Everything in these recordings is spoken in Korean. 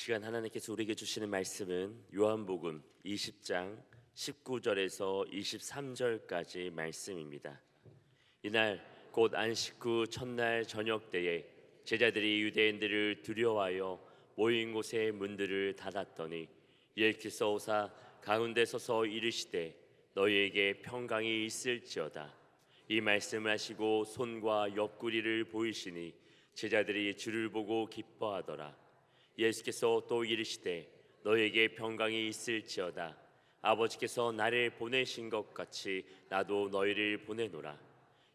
시간 하나님께서 우리에게 주시는 말씀은 요한복음 20장 19절에서 23절까지 말씀입니다. 이날 곧 안식 후 첫날 저녁 때에 제자들이 유대인들을 두려워하여 모인 곳의 문들을 닫았더니 예수께서 오사 가운데 서서 이르시되 너희에게 평강이 있을지어다. 이 말씀을 하시고 손과 옆구리를 보이시니 제자들이 주를 보고 기뻐하더라. 예수께서 또 이르시되 너희에게 평강이 있을지어다. 아버지께서 나를 보내신 것 같이 나도 너희를 보내노라.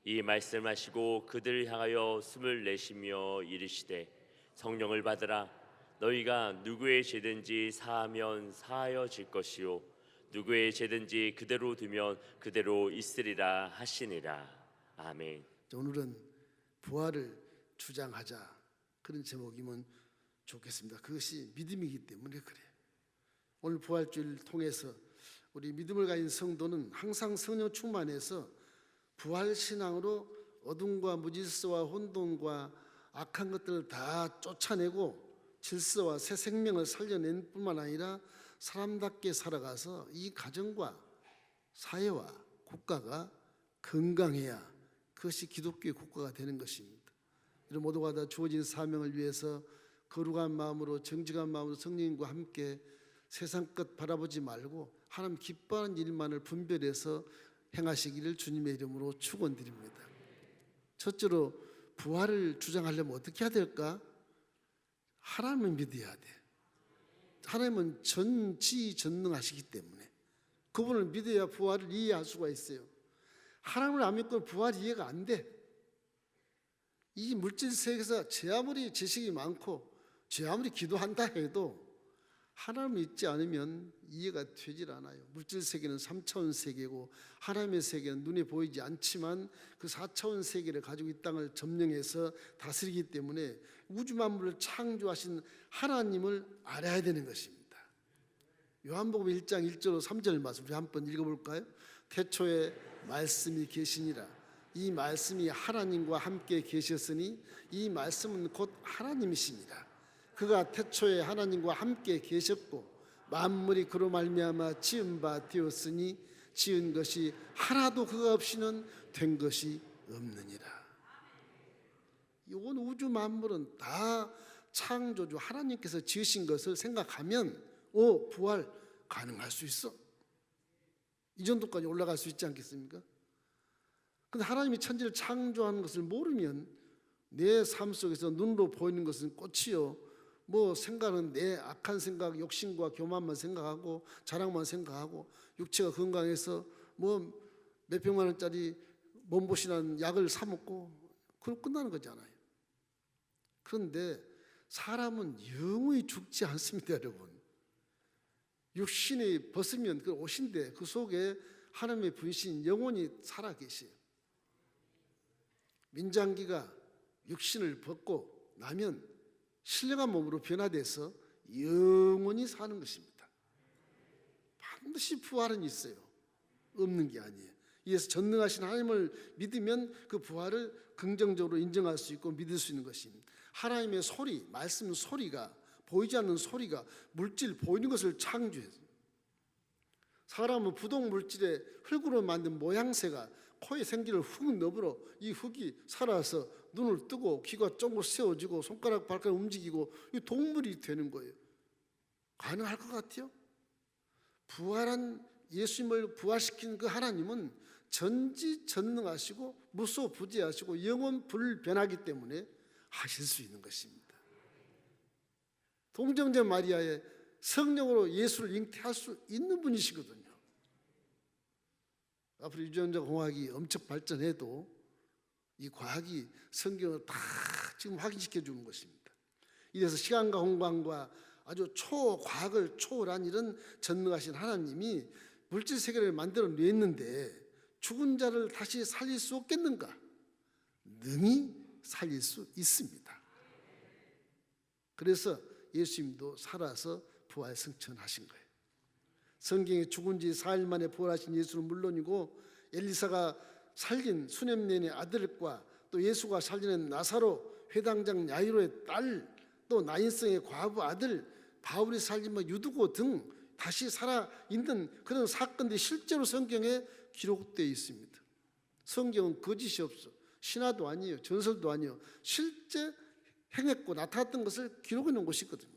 이 말씀하시고 그들을 향하여 숨을 내쉬며 이르시되 성령을 받으라. 너희가 누구의 죄든지 사하면 사하여질 것이요 누구의 죄든지 그대로 두면 그대로 있으리라 하시니라. 아멘. 오늘은 부활을 주장하자, 그런 제목이면 좋겠습니다. 그것이 믿음이기 때문에 그래요. 오늘 부활주일을 통해서 우리 믿음을 가진 성도는 항상 성령 충만해서 부활신앙으로 어둠과 무질서와 혼돈과 악한 것들을 다 쫓아내고 질서와 새 생명을 살려낸 뿐만 아니라 사람답게 살아가서 이 가정과 사회와 국가가 건강해야 그것이 기독교의 국가가 되는 것입니다. 이런 모두가 다 주어진 사명을 위해서 거룩한 마음으로 정직한 마음으로 성령님과 함께 세상 것 바라보지 말고 하나님 기뻐하는 일만을 분별해서 행하시기를 주님의 이름으로 축원드립니다. 첫째로 부활을 주장하려면 어떻게 해야 될까? 하나님을 믿어야 돼. 하나님은 전지전능하시기 때문에 그분을 믿어야 부활을 이해할 수가 있어요. 하나님을 안 믿고 부활이 이해가 안 돼. 이 물질 세계에서 제 아무리 지식이 많고 제 아무리 기도한다 해도 하나님을 믿지 않으면 이해가 되질 않아요. 물질 세계는 3차원 세계고 하나님의 세계는 눈에 보이지 않지만 그 4차원 세계를 가지고 이 땅을 점령해서 다스리기 때문에 우주 만물을 창조하신 하나님을 알아야 되는 것입니다. 요한복음 1장 1절 3절 말씀 우리 한번 읽어볼까요? 태초에 말씀이 계시니라. 이 말씀이 하나님과 함께 계셨으니 이 말씀은 곧 하나님이시니라. 그가 태초에 하나님과 함께 계셨고 만물이 그로 말미암아 지은 바 되었으니 지은 것이 하나도 그가 없이는 된 것이 없느니라. 온 우주 만물은 다 창조주 하나님께서 지으신 것을 생각하면 부활 가능할 수 있어. 이 정도까지 올라갈 수 있지 않겠습니까? 근데 하나님이 천지를 창조하는 것을 모르면 내 삶 속에서 눈으로 보이는 것은 꽃이요 생각은 내 악한 생각, 욕심과 교만만 생각하고 자랑만 생각하고 육체가 건강해서 몇백만 원짜리 몸보신한 약을 사 먹고 그럼 끝나는 거잖아요. 그런데 사람은 영원히 죽지 않습니다, 여러분. 육신이 벗으면 그 옷인데 그 속에 하나님의 분신 영원히 살아계세요. 민장기가 육신을 벗고 나면 신령한 몸으로 변화돼서 영원히 사는 것입니다. 반드시 부활은 있어요. 없는 게 아니에요. 이에서 전능하신 하나님을 믿으면 그 부활을 긍정적으로 인정할 수 있고 믿을 수 있는 것입니다. 하나님의 소리, 말씀 소리가, 보이지 않는 소리가 물질 보이는 것을 창조해서 사람은 부동 물질의 흙으로 만든 모양새가 코에 생기를 훅 넣으므로 이 흙이 살아서 눈을 뜨고 귀가 쫑긋 세워지고 손가락 발가락 움직이고 이 동물이 되는 거예요. 가능할 것 같아요? 부활한 예수님을 부활시킨 그 하나님은 전지전능하시고 무소부재하시고 영원 불변하기 때문에 하실 수 있는 것입니다. 동정녀 마리아의 성령으로 예수를 잉태할 수 있는 분이시거든요. 앞으로 유전자 공학이 엄청 발전해도 이 과학이 성경을 다 지금 확인시켜 주는 것입니다. 이래서 시간과 공간과 아주 초과학을 초월한 이런 전능하신 하나님이 물질 세계를 만들어 냈는데 죽은 자를 다시 살릴 수 없겠는가? 능히 살릴 수 있습니다. 그래서 예수님도 살아서 부활 승천하신 거예요. 성경에 죽은 지 4일 만에 부활하신 예수는 물론이고 엘리사가 살린 수넴네의 아들과 또 예수가 살리는 나사로 회당장 야이로의 딸, 또 나인성의 과부 아들 바울이 살린 유두고 등 다시 살아있는 그런 사건들이 실제로 성경에 기록되어 있습니다. 성경은 거짓이 없어. 신화도 아니에요. 전설도 아니에요. 실제 행했고 나타났던 것을 기록해 놓은 것이거든요.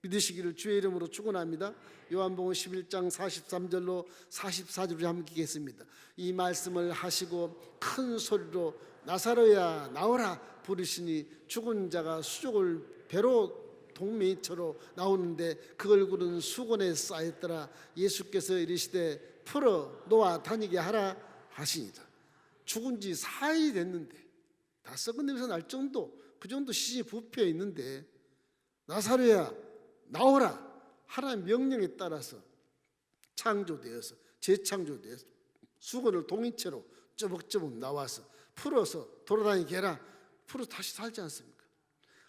믿으시기를 주의 이름으로 축원합니다. 요한복음 11장 43절로 44절을 함께 읽겠습니다. 이 말씀을 하시고 큰 소리로 나사로야 나오라 부르시니 죽은 자가 수족을 배로 동메이처로 나오는데 그 얼굴은 수건에 쌓였더라. 예수께서 이르시되 풀어 놓아 다니게 하라 하시니라. 죽은 지 4일이 됐는데 다 썩은 냄새 날 정도, 그 정도 시신이 부패 있는데 나사로야 나오라 하나님 명령에 따라서 창조되어서 재창조되어서 수건을 동이채로 쪼벅쪼벅 나와서 풀어서 돌아다니게 해라. 풀어서 다시 살지 않습니까?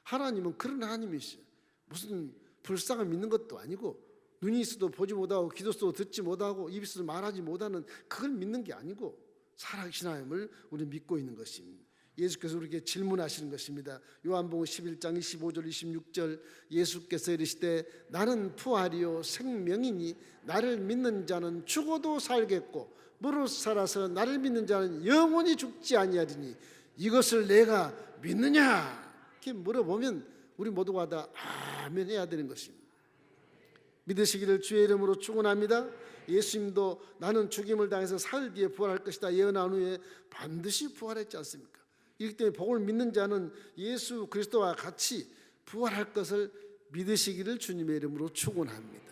하나님은 그런 하나님이시죠. 무슨 불상을 믿는 것도 아니고 눈이 있어도 보지 못하고 귀도 있어도 듣지 못하고 입이 있어도 말하지 못하는 그걸 믿는 게 아니고 살아계신 하나님을 우리 믿고 있는 것입니다. 예수께서 우리에게 질문하시는 것입니다. 요한복음 11장 25절 26절 예수께서 이르시되 나는 부활이요 생명이니 나를 믿는 자는 죽어도 살겠고 무릇 살아서 나를 믿는 자는 영원히 죽지 아니하리니 이것을 내가 믿느냐? 이렇게 물어보면 우리 모두가 다 아멘 해야 되는 것입니다. 믿으시기를 주의 이름으로 축원합니다. 예수님도 나는 죽임을 당해서 사흘 뒤에 부활할 것이다 예언한 후에 반드시 부활했지 않습니까? 이렇기 때문에 복을 믿는 자는 예수 그리스도와 같이 부활할 것을 믿으시기를 주님의 이름으로 축원합니다.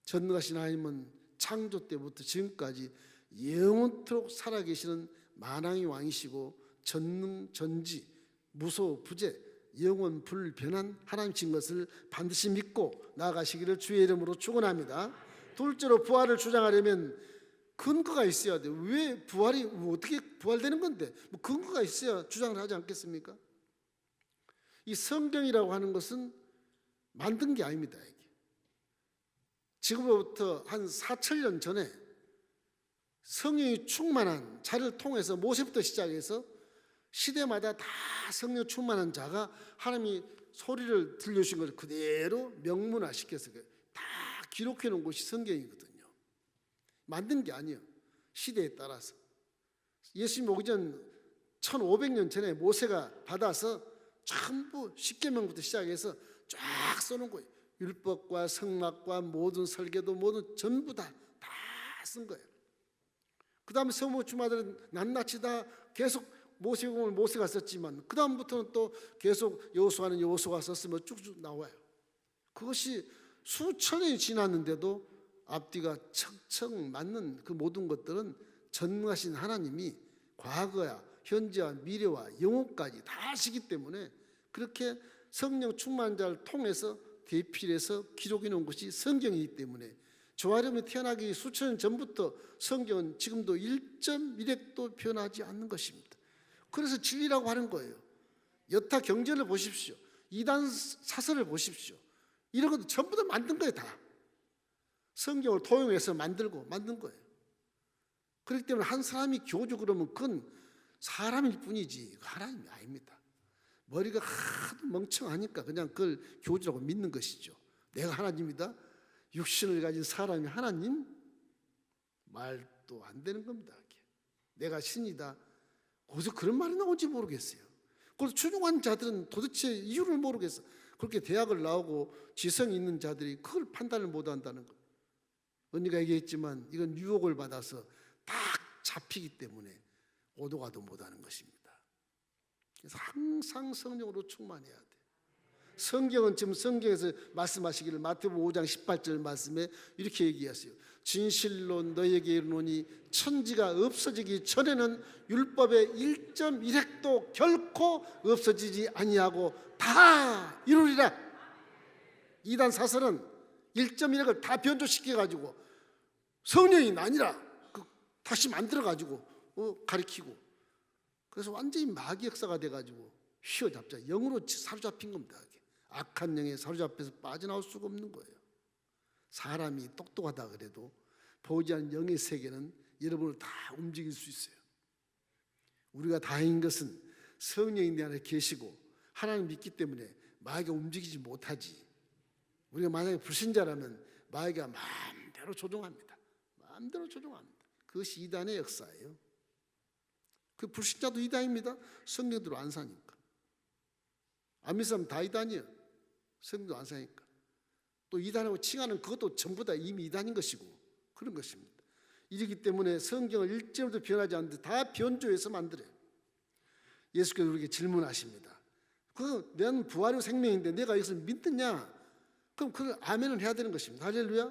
전능하신 하나님은 창조 때부터 지금까지 영원토록 살아계시는 만왕의 왕이시고 전능 전지 무소 부재 영원 불변한 하나님이신 것을 반드시 믿고 나아가시기를 주의 이름으로 축원합니다. 둘째로 부활을 주장하려면 근거가 있어야 돼요. 왜 부활이 어떻게 부활되는 건데 뭐 근거가 있어야 주장을 하지 않겠습니까? 이 성경이라고 하는 것은 만든 게 아닙니다. 이게. 지금부터 한 4,000년 전에 성령이 충만한 자를 통해서 모세부터 시작해서 시대마다 다 성령 충만한 자가 하나님이 소리를 들려주신 것을 그대로 명문화시켜서 다 기록해 놓은 것이 성경이거든요. 만든 게 아니에요. 시대에 따라서. 예수님 오기 전 1500년 전에 모세가 받아서 전부 십계명부터 시작해서 쫙 써놓은 거예요. 율법과 성막과 모든 설계도 모든 전부 다 쓴 거예요. 그 다음에 성모 주마들은 낱낱이 다 계속 모세공을 모세가 썼지만 그 다음부터는 또 계속 여호수아는 여호수아가 썼으며 쭉쭉 나와요. 그것이 수천 년이 지났는데도 앞뒤가 척척 맞는 그 모든 것들은 전능하신 하나님이 과거야 현재와 미래와 영혼까지 다 아시기 때문에 그렇게 성령 충만한 자를 통해서 대필해서 기록해 놓은 것이 성경이기 때문에 조아름이 태어나기 수천 년 전부터 성경은 지금도 1.1핵도 변하지 않는 것입니다. 그래서 진리라고 하는 거예요. 여타 경전을 보십시오. 이단 사설을 보십시오. 이런 것도 전부 다 만든 거예요. 다 성경을 토용해서 만든 거예요. 그렇기 때문에 한 사람이 교주 그러면 그건 사람일 뿐이지 하나님이 아닙니다. 머리가 하도 멍청하니까 그냥 그걸 교주라고 믿는 것이죠. 내가 하나님이다. 육신을 가진 사람이 하나님? 말도 안 되는 겁니다. 내가 신이다. 어디서 그런 말이 나온지 모르겠어요. 그래서 추종한 자들은 도대체 이유를 모르겠어. 그렇게 대학을 나오고 지성이 있는 자들이 그걸 판단을 못한다는 것. 언니가 얘기했지만 이건 유혹을 받아서 딱 잡히기 때문에 오도가도 못하는 것입니다. 그래서 항상 성령으로 충만해야 돼. 성경은 지금 성경에서 말씀하시기를 마태복음 5장 18절 말씀에 이렇게 얘기하세요. 진실로 너희에게 이르노니 천지가 없어지기 전에는 율법의 1.1핵도 결코 없어지지 아니하고 다 이루리라. 이단 사설은 1.1핵을 다 변조시켜가지고 성령이 아니라 다시 만들어가지고 가리키고 그래서 완전히 마귀 역사가 돼가지고 휘어잡자 영으로 사로잡힌 겁니다. 악한 영에 사로잡혀서 빠져나올 수가 없는 거예요. 사람이 똑똑하다 그래도 보지 않는 영의 세계는 여러분을 다 움직일 수 있어요. 우리가 다행인 것은 성령이 내 안에 계시고 하나님 믿기 때문에 마귀가 움직이지 못하지. 우리가 만약에 불신자라면 마귀가 마음대로 조종합니다. 마음대로 조종합니다. 그것이 이단의 역사예요. 그 불신자도 이단입니다. 성령대로 안 사니까. 안 믿는 사람 다 이단이에요. 성령대로 안 사니까. 또 이단하고 칭하는 그것도 전부 다 이미 이단인 것이고 그런 것입니다. 이렇기 때문에 성경을 일점도 변하지 않는데 다 변조해서 만들어요. 예수께서 우리에게 질문하십니다. 나는 부활의 생명인데 내가 이것을 믿느냐? 그럼 그걸 아멘을 해야 되는 것입니다. 할렐루야.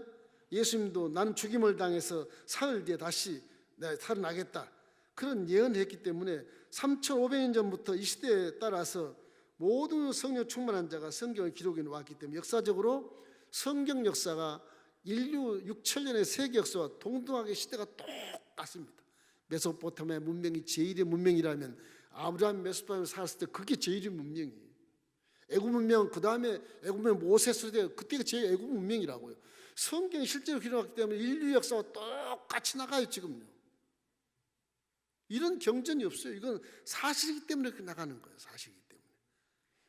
예수님도 나는 죽임을 당해서 사흘 뒤에 다시 내가 살아나겠다. 그런 예언을 했기 때문에 3,500년 전부터 이 시대에 따라서 모든 성령 충만한 자가 성경을 기록해 놓았기 때문에 역사적으로 성경 역사가 인류 6천년의 세계 역사와 동등하게 시대가 똑같습니다. 메소포타미아 문명이 제1의 문명이라면 아브라함 메소포타미아에 살았을 때 그게 제1의 문명이에요. 애굽 문명 그 다음에 애굽 문명 모세스 때 그때가 제 애굽 문명이라고요. 성경이 실제로 기록했기 때문에 인류 역사와 똑같이 나가요 지금요. 이런 경전이 없어요. 이건 사실이기 때문에 그렇게 나가는 거예요. 사실이기 때문에.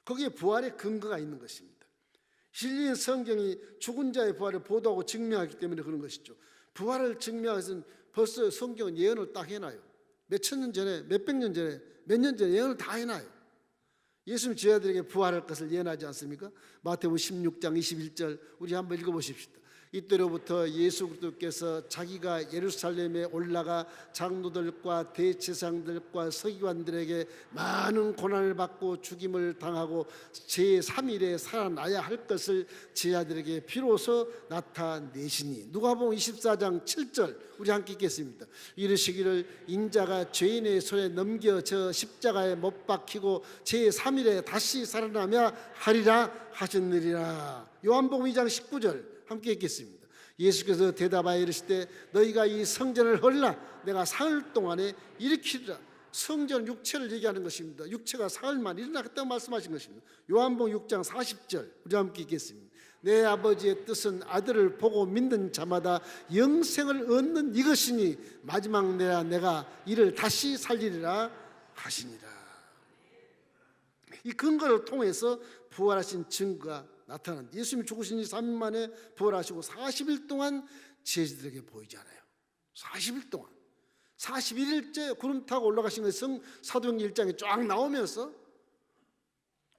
거기에 부활의 근거가 있는 것입니다. 실린 성경이 죽은 자의 부활을 보도하고 증명하기 때문에 그런 것이죠. 부활을 증명하기 위해서는 벌써 성경은 예언을 딱 해놔요. 몇천 년 전에, 몇백 년 전에, 몇 년 전에 예언을 다 해놔요. 예수님 제자들에게 부활할 것을 예언하지 않습니까? 마태복음 16장 21절 우리 한번 읽어보십시다. 이때로부터 예수 그리스도께서 자기가 예루살렘에 올라가 장로들과 대제사장들과 서기관들에게 많은 고난을 받고 죽임을 당하고 제3일에 살아나야 할 것을 제자들에게 비로소 나타내시니. 누가복음 24장 7절 우리 함께 읽겠습니다. 이르시기를 인자가 죄인의 손에 넘겨져 십자가에 못 박히고 제3일에 다시 살아나며 하리라 하셨느니라. 요한복음 2장 19절 함께 읽겠습니다. 예수께서 대답하여 이르시되 너희가 이 성전을 헐라 내가 사흘 동안에 일으키리라. 성전 육체를 얘기하는 것입니다. 육체가 사흘만 일어나겠다고 말씀하신 것입니다. 요한복음 6장 40절 우리 함께 읽겠습니다. 내 아버지의 뜻은 아들을 보고 믿는 자마다 영생을 얻는 이것이니 마지막 내라 내가 이를 다시 살리리라 하시니라. 이 근거를 통해서 부활하신 증거가 나타난다. 예수님이 죽으신 지 3일 만에 부활하시고 40일 동안 제자들에게 보이잖아요. 40일 동안 41일째 구름 타고 올라가신 것이 사도행전 1장에 쫙 나오면서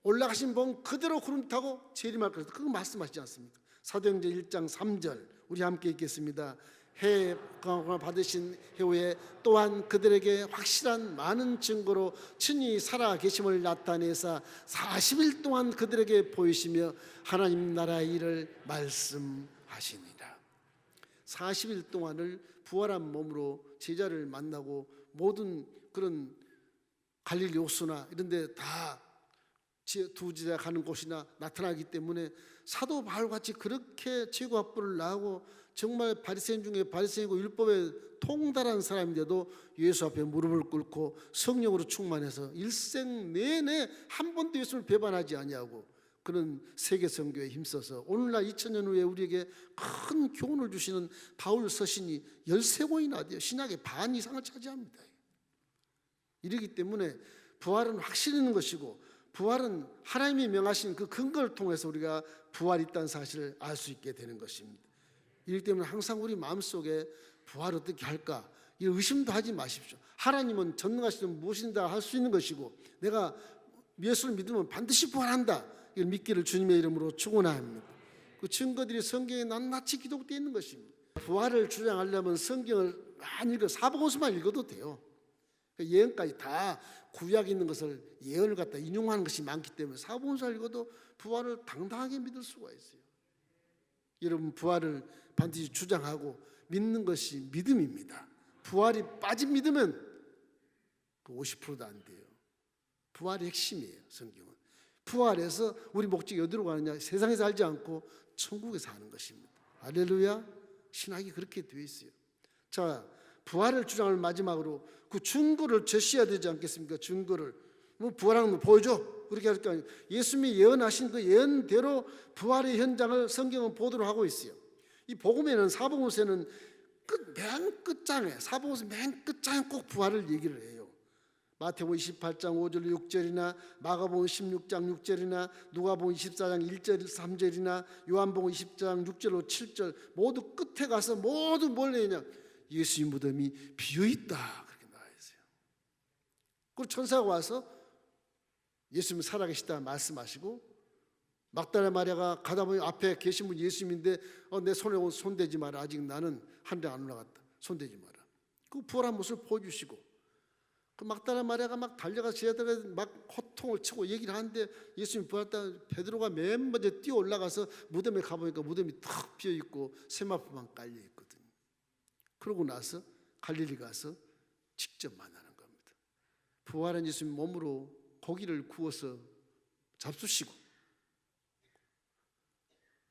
올라가신 분 그대로 구름 타고 재림할 것을 그거 말씀하시지 않습니까? 사도행전 1장 3절 우리 함께 읽겠습니다. 해 받으신 해후에 또한 그들에게 확실한 많은 증거로 친히 살아 계심을 나타내사 40일 동안 그들에게 보이시며 하나님 나라의 일을 말씀하시니라. 40일 동안을 부활한 몸으로 제자를 만나고 모든 그런 갈릴리 호수나 이런 데 다 두 제자 가는 곳이나 나타나기 때문에 사도 바울같이 그렇게 최고합부를 나오고 정말 바리새인 중에 바리새인이고 율법에 통달한 사람인데도 예수 앞에 무릎을 꿇고 성령으로 충만해서 일생 내내 한 번도 예수를 배반하지 아니하고 그런 세계 선교에 힘써서 오늘날 2000년 후에 우리에게 큰 교훈을 주시는 바울 서신이 13권이나 돼요. 신약의 반 이상을 차지합니다. 이러기 때문에 부활은 확실히 있는 것이고 부활은 하나님이 명하신 그 근거를 통해서 우리가 부활이 있다는 사실을 알 수 있게 되는 것입니다. 이렇기 때문에 항상 우리 마음속에 부활을 어떻게 할까 이런 의심도 하지 마십시오. 하나님은 전능하시든 무엇인가 할 수 있는 것이고 내가 예수를 믿으면 반드시 부활한다. 이걸 믿기를 주님의 이름으로 축원합니다. 그 증거들이 성경에 낱낱이 기록되어 있는 것입니다. 부활을 주장하려면 성경을 많이 읽어 사복음서만 읽어도 돼요. 예언까지 다 구약에 있는 것을 예언을 갖다 인용하는 것이 많기 때문에 사복음서 읽어도 부활을 당당하게 믿을 수가 있어요. 여러분 부활을 반드시 주장하고 믿는 것이 믿음입니다. 부활이 빠진 믿으면 그 50%도 안 돼요. 부활이 핵심이에요. 성경은 부활해서 우리 목적이 어디로 가느냐 세상에 살지 않고 천국에 사는 것입니다. 할렐루야. 신학이 그렇게 되어 있어요. 자 부활을 주장할 마지막으로 그 증거를 제시해야 되지 않겠습니까? 증거를 뭐 부활하는 거 보여줘 그렇게 할 게 아니고 예수님이 예언하신 그 예언대로 부활의 현장을 성경은 보도록 하고 있어요. 이 복음에는 사복음서에는 맨 끝장에 사복음서 맨 끝장에 꼭 부활을 얘기를 해요. 마태복음 28장 5절 6절이나 마가복음 16장 6절이나 누가복음 24장 1절 3절이나 요한복음 20장 6절로 7절 모두 끝에 가서 모두 뭘 내냐? 예수님 무덤이 비어있다 그렇게 나와 있어요. 그리고 천사가 와서 예수님 살아계시다 말씀하시고 막달라 마리아가 가다 보니 앞에 계신 분 예수님인데 내 손에 손대지 마라. 아직 나는 하늘에 안 올라갔다. 손대지 마라. 그 부활한 모습을 보여주시고 그 막달라 마리아가 막 달려가서 제자들에게 막 호통을 치고 얘기를 하는데 예수님 부활했다. 베드로가 맨 먼저 뛰어 올라가서 무덤에 가보니까 무덤이 탁 비어있고 세마포만 깔려있거든요. 그러고 나서 갈릴리 가서 직접 만나는 겁니다. 부활한 예수님 몸으로 고기를 구워서 잡수시고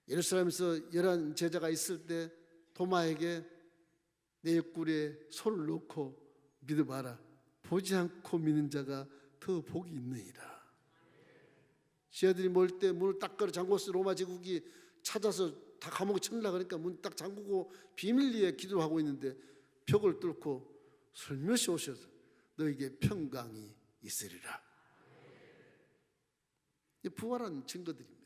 예루살렘에서 11 제자가 있을 때 도마에게 내 옆구리에 손을 넣고 믿어봐라. 보지 않고 믿는 자가 더 복이 있느니라. 제자들이 멀 때 문을 딱 걸어 잠궜어. 로마 제국이 찾아서 다 감옥에 쳐넣으려고 그러니까 문 딱 잠그고 비밀리에 기도를 하고 있는데 벽을 뚫고 슬며시 오셔서 너에게 평강이 있으리라. 부활한 증거들입니다.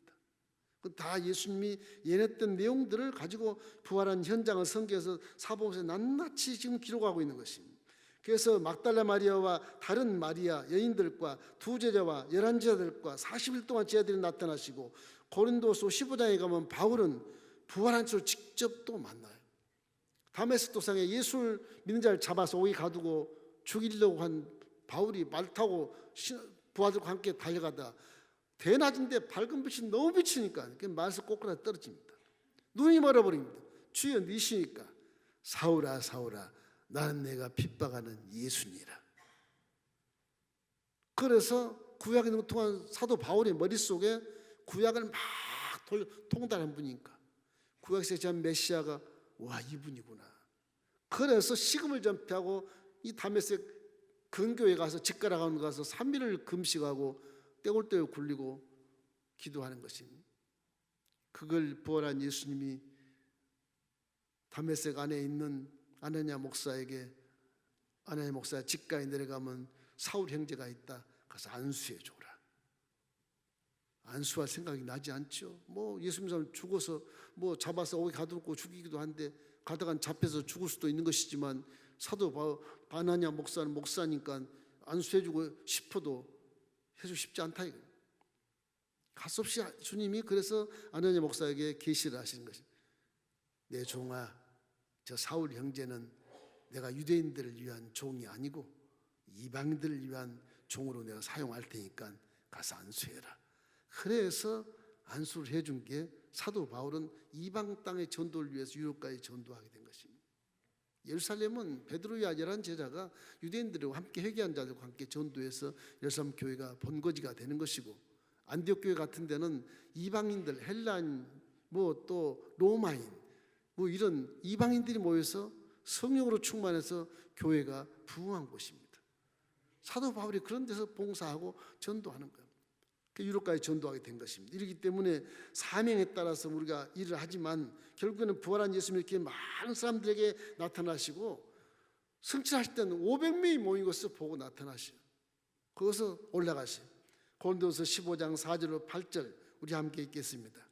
다 예수님이 예언했던 내용들을 가지고 부활한 현장을 성경에서 사복음서에 낱낱이 지금 기록하고 있는 것입니다. 그래서 막달라 마리아와 다른 마리아 여인들과 두 제자와 11 제자들과 40일 동안 제자들이 나타나시고 고린도서 15장에 가면 바울은 부활한 주를 직접 또 만나요. 다메섹 도상에 예수를 믿는 자를 잡아서 오게 가두고 죽이려고 한 바울이 말 타고 부하들과 함께 달려가다 대낮인데 밝은 빛이 너무 비치니까 말에서 꼬꾸라져 떨어집니다. 눈이 멀어버립니다. 주여 니시니까 사울아 사울아 나는 내가 핍박하는 예수니라. 그래서 구약에 통한 사도 바울의 머릿속에 구약을 막 통달한 분이니까 구약에서 제한 메시아가 와 이분이구나. 그래서 식음을 전폐하고 이 다메섹 근교에 가서 직가라가는 가서 3일을 금식하고 떼굴떼굴 굴리고 기도하는 것입니다. 그걸 부활한 예수님이 다메섹 안에 있는 아나니아 목사에게 아나니아 목사 직가에 내려가면 사울 형제가 있다. 가서 안수해 줘라. 안수할 생각이 나지 않죠. 뭐 예수님 사람 죽어서 뭐 잡아서 오게 가두고 죽이기도 한데 가다간 잡혀서 죽을 수도 있는 것이지만 사도 아나니아 목사는 목사니까 안수해주고 싶어도 해주고 싶지 않다 이거. 가수 없이 주님이 그래서 아나니아 목사에게 계시를 하시는 것입니다. 내 종아, 저 사울 형제는 내가 유대인들을 위한 종이 아니고 이방인들을 위한 종으로 내가 사용할 테니까 가서 안수해라. 그래서 안수를 해준 게 사도 바울은 이방 땅의 전도를 위해서 유럽까지 전도하게 된 것입니다. 예루살렘은 베드로와 11 제자가 유대인들과 함께 회개한 자들과 함께 전도해서 예루살렘 교회가 본거지가 되는 것이고 안디옥 교회 같은 데는 이방인들 헬라인 뭐 또 로마인 뭐 이런 이방인들이 모여서 성령으로 충만해서 교회가 부흥한 곳입니다. 사도 바울이 그런 데서 봉사하고 전도하는 거예요. 유럽까지 전도하게 된 것입니다. 이렇기 때문에 사명에 따라서 우리가 일을 하지만 결국에는 부활한 예수님이 이렇게 많은 사람들에게 나타나시고 승천하실 때는 500명이 모인 것을 보고 나타나시고 거기서 올라가시고 고린도서 15장 4절로 8절 우리 함께 읽겠습니다.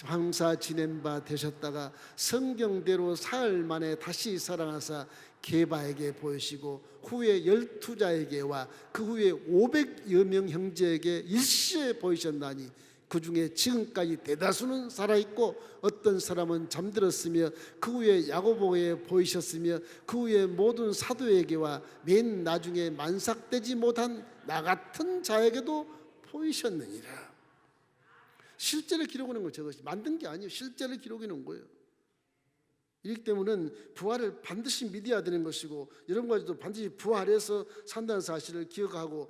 황사 지낸 바 되셨다가 성경대로 사흘 만에 다시 살아나사 게바에게 보이시고 후에 12자에게와 그 후에 500여 명 형제에게 일시에 보이셨나니 그 중에 지금까지 대다수는 살아있고 어떤 사람은 잠들었으며 그 후에 야고보에 보이셨으며 그 후에 모든 사도에게와 맨 나중에 만삭되지 못한 나 같은 자에게도 보이셨느니라. 실제를 기록해 놓은 거 저것이 만든 게 아니에요. 실제를 기록해 놓은 거예요. 이렇기 때문에 부활을 반드시 믿어야 되는 것이고 여러분 가지도 반드시 부활해서 산다는 사실을 기억하고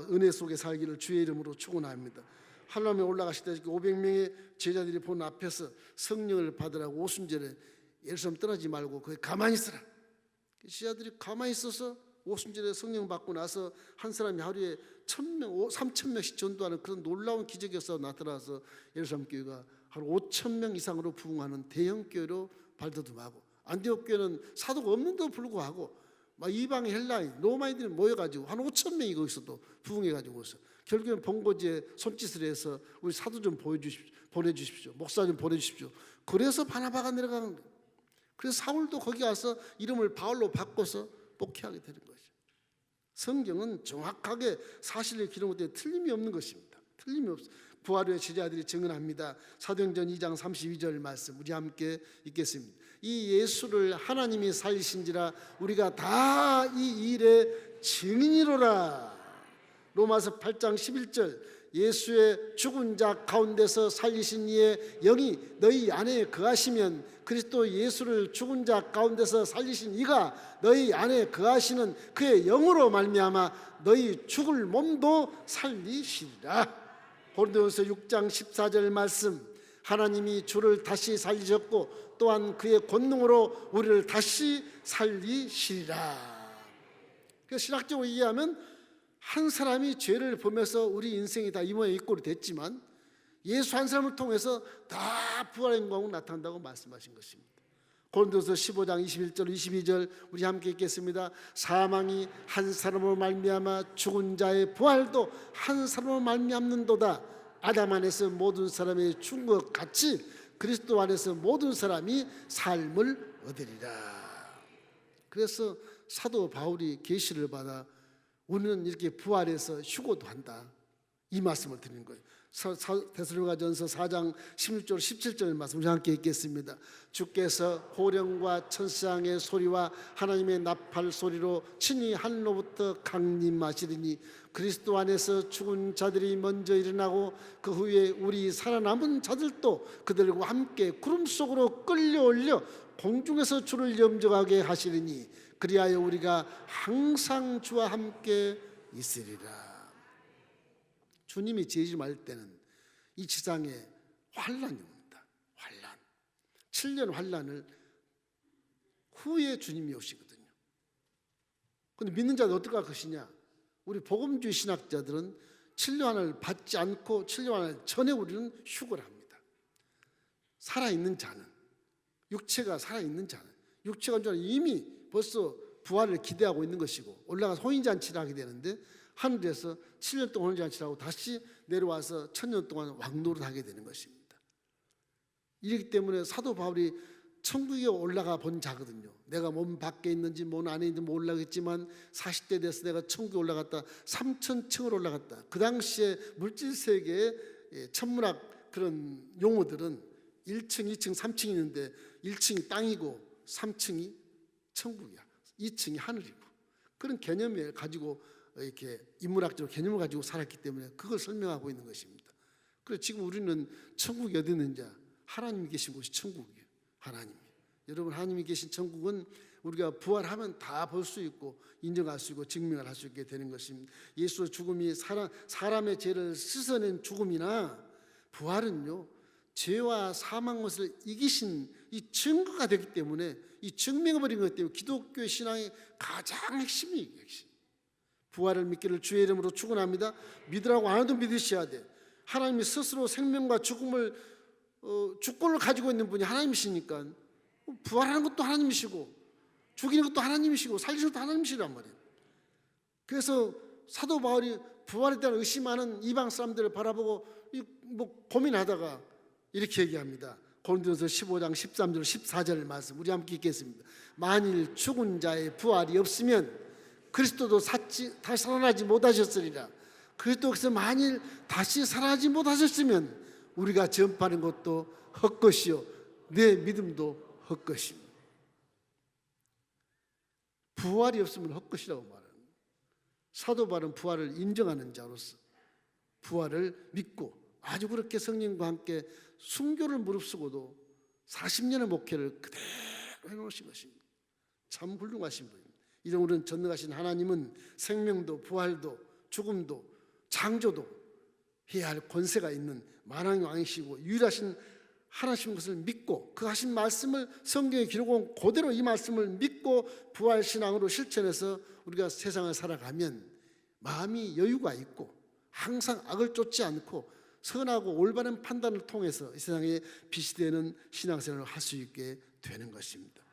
은혜 속에 살기를 주의 이름으로 축원합니다. 하나님에 올라가실 때 500명의 제자들이 본 앞에서 성령을 받으라고 오순절에 예루살렘 떠나지 말고 거기 가만히 있으라. 제자들이 가만히 있어서 오순절에 성령 받고 나서 한 사람이 하루에 1,000명, 3,000명씩 전도하는 그런 놀라운 기적이 역사가 나타나서 예루살렘 교회가 하루 5,000명 이상으로 부흥하는 대형 교회로 발돋움하고 안디옥 교회는 사도가 없는데도 불구하고 막 이방의 헬라인, 로마인들이 모여가지고 한 5천 명이 거기서 또 부흥해가지고 있어. 결국엔 본고지에 손짓을 해서 우리 사도 좀 보내주십시오. 목사 좀 보내주십시오. 그래서 바나바가 내려가는 거예요. 그래서 사울도 거기 가서 이름을 바울로 바꿔서 목회하게 되는 거죠. 성경은 정확하게 사실을 기록한 데 틀림이 없는 것입니다. 틀림이 없어. 부활의 제자들이 증언합니다. 사도행전 2장 32절 말씀 우리 함께 읽겠습니다. 이 예수를 하나님이 살리신지라 우리가 다 이 일의 증인이로라. 로마서 8장 11절 예수의 죽은 자 가운데서 살리신 이의 영이 너희 안에 거하시면 그리스도 예수를 죽은 자 가운데서 살리신 이가 너희 안에 거하시는 그의 영으로 말미암아 너희 죽을 몸도 살리시리라. 고린도전서 6장 14절 말씀 하나님이 주를 다시 살리셨고 또한 그의 권능으로 우리를 다시 살리시리라. 그래서 신학적으로 이해하면 한 사람이 죄를 보면서 우리 인생이 다 이 모양 이 꼴이 됐지만 예수 한 사람을 통해서 다 부활의 영광으로 나타난다고 말씀하신 것입니다. 고린도서 15장 21절 22절 우리 함께 읽겠습니다. 사망이 한 사람으로 말미암아 죽은 자의 부활도 한 사람으로 말미암는도다. 아담 안에서 모든 사람이 죽은 것 같이 그리스도 안에서 모든 사람이 삶을 얻으리라. 그래서 사도 바울이 계시를 받아 우리는 이렇게 부활해서 휴고도 한다. 이 말씀을 드리는 거예요. 데살로니가전서 4장 16절 17절 말씀 우리 함께 읽겠습니다. 주께서 호령과 천사장의 소리와 하나님의 나팔 소리로 친히 하늘로부터 강림하시리니 그리스도 안에서 죽은 자들이 먼저 일어나고 그 후에 우리 살아남은 자들도 그들과 함께 구름 속으로 끌려올려 공중에서 주를 염정하게 하시리니 그리하여 우리가 항상 주와 함께 있으리라. 주님이 재림할 때는 이 지상에 환란이 옵니다. 환란. 7년 환란을 후에 주님이 오시거든요. 그런데 믿는 자들 어떻게 할 것이냐? 우리 복음주의 신학자들은 7년 환란을 받지 않고 7년 환란 전에 우리는 휴거를 합니다. 살아있는 자는, 육체가 살아있는 자는, 육체가 이미 벌써 부활을 기대하고 있는 것이고 올라가서 혼인잔치를 하게 되는데 하늘에서 7년 동안 혼인잔치를 하고 다시 내려와서 1000년 동안 왕노를 하게 되는 것입니다. 이렇기 때문에 사도 바울이 천국에 올라가 본 자거든요. 내가 몸 밖에 있는지 몸 안에 있는지 모르겠지만 40대 돼서 내가 천국에 올라갔다 3000층을 올라갔다. 그 당시에 물질세계의 천문학 그런 용어들은 1층, 2층, 3층이 있는데 1층이 땅이고 3층이 천국이야. 2층이 하늘이고 그런 개념을 가지고 이렇게 인문학적으로 개념을 가지고 살았기 때문에 그걸 설명하고 있는 것입니다. 그래서 지금 우리는 천국이 어디 있는지 하나님이 계신 곳이 천국이에요. 하나님이. 여러분 하나님이 계신 천국은 우리가 부활하면 다 볼 수 있고 인정할 수 있고 증명을 할 수 있게 되는 것입니다. 예수의 죽음이 사람의 죄를 씻어낸 죽음이나 부활은요 죄와 사망 것을 이기신 이 증거가 되기 때문에 이 증명해버린 것 때문에 기독교의 신앙의 가장 핵심이 핵심. 부활을 믿기를 주의 이름으로 축원합니다. 믿으라고 안 해도 믿으셔야 돼. 하나님이 스스로 생명과 죽음을 주권을 가지고 있는 분이 하나님이시니까 부활하는 것도 하나님이시고 죽이는 것도 하나님이시고 살리는 것도 하나님이시란 말이에요. 그래서 사도 바울이 부활에 대한 의심하는 이방 사람들을 바라보고 고민하다가 이렇게 얘기합니다. 고린도전서 15장 13절 14절 말씀 우리 함께 읽겠습니다. 만일 죽은 자의 부활이 없으면 그리스도도 다시 살아나지 못하셨으리라. 그리스도께서 만일 다시 살아나지 못하셨으면 우리가 전파하는 것도 헛것이요 내 믿음도 헛것입니다. 부활이 없으면 헛것이라고 말하는 거예요. 사도 바울은 부활을 인정하는 자로서 부활을 믿고 아주 그렇게 성령과 함께 순교를 무릅쓰고도 40년의 목회를 그대로 해놓으신 것입니다. 참 훌륭하신 분입니다. 이런 우리는 전능하신 하나님은 생명도 부활도 죽음도 창조도 해야 할 권세가 있는 만왕의 왕이시고 유일하신 하나님 것을 믿고 그 하신 말씀을 성경에 기록한 그대로 이 말씀을 믿고 부활신앙으로 실천해서 우리가 세상을 살아가면 마음이 여유가 있고 항상 악을 쫓지 않고 선하고 올바른 판단을 통해서 이 세상에 빛이 되는 신앙생활을 할 수 있게 되는 것입니다.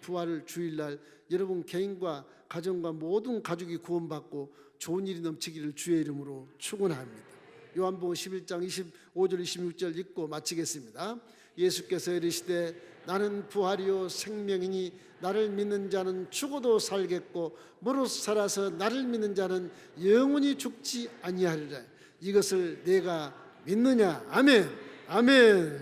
부활을 주일날 여러분 개인과 가정과 모든 가족이 구원받고 좋은 일이 넘치기를 주의 이름으로 축원합니다. 요한복음 11장 25절 26절 읽고 마치겠습니다. 예수께서 이르시되 나는 부활이요 생명이니 나를 믿는 자는 죽어도 살겠고 무릇 살아서 나를 믿는 자는 영원히 죽지 아니하리라. 이것을 내가 믿느냐? 아멘. 아멘.